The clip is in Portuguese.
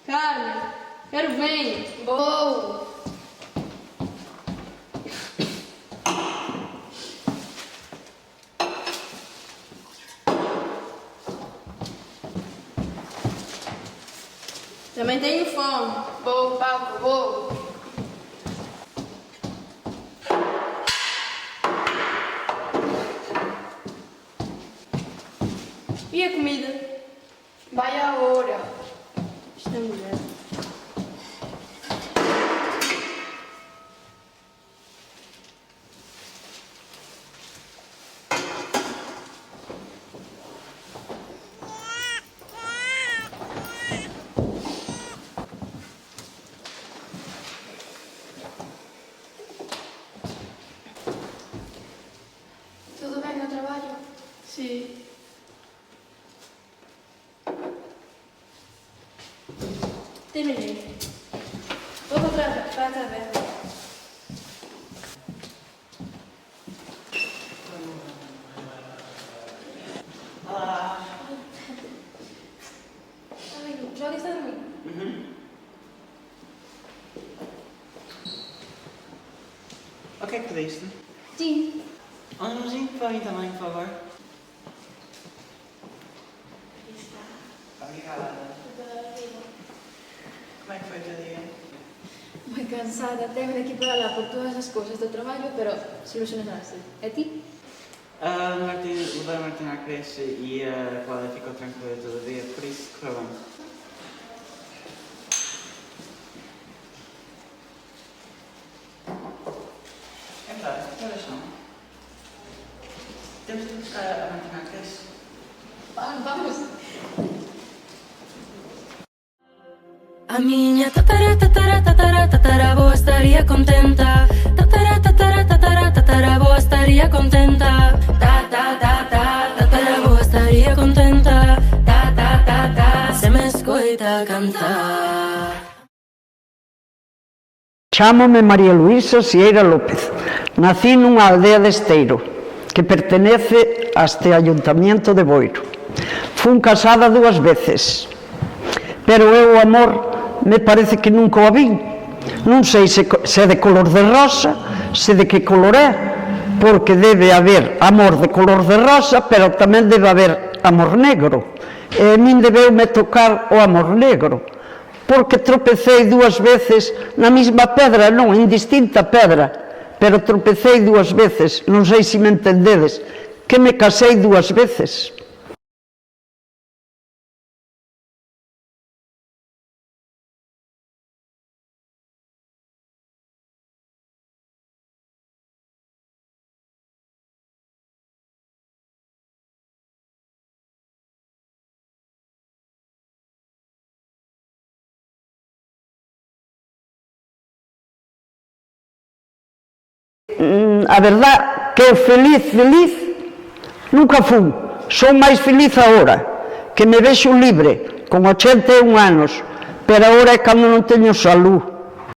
Carmen, quero venha. Vou. Também tenho fome. Vou, Paco, vou. E a comida? Vai a hora. Esta mulher. Tudo bem no trabalho? Sim. Terminei. Vou para a taverna. Amigo, joga isso a dormir. O que é que pediste? Sim. Um numerozinho para mim também, por favor. Obrigada. Como é que foi o teu dia? Muy cansada, tengo que ir para lá por todas as cousas do traballo, pero solucionarse. E ti? Levei a Martina à creche e a Cláudia ficou tranquila todo o dia, por isso correu bem. Então, que horas são? Temos de buscar a Martina à creche. Vamos. A minha tataravó estaria contenta. Tataravó estaria contenta. Tataravó estaria contenta. Se me escoita cantar. Chámome María Luisa Sieira López. Nací nunha aldea de Esteiro, que pertenece a este Ayuntamiento de Boiro. Fun casada 2 veces, pero eu o amor me parece que nunca o vin. Non sei se é de color de rosa, se de que color é, porque debe haber amor de color de rosa, pero tamén debe haber amor negro. E a min debeume tocar o amor negro, porque tropecei 2 veces na mesma pedra, non, en distinta pedra, pero tropecei 2 veces, non sei se me entendedes, que me casei 2 veces. A verdad que eu feliz nunca fun. Son máis feliz agora, que me vexo libre, con 81 anos, pero agora é cando non teño salud.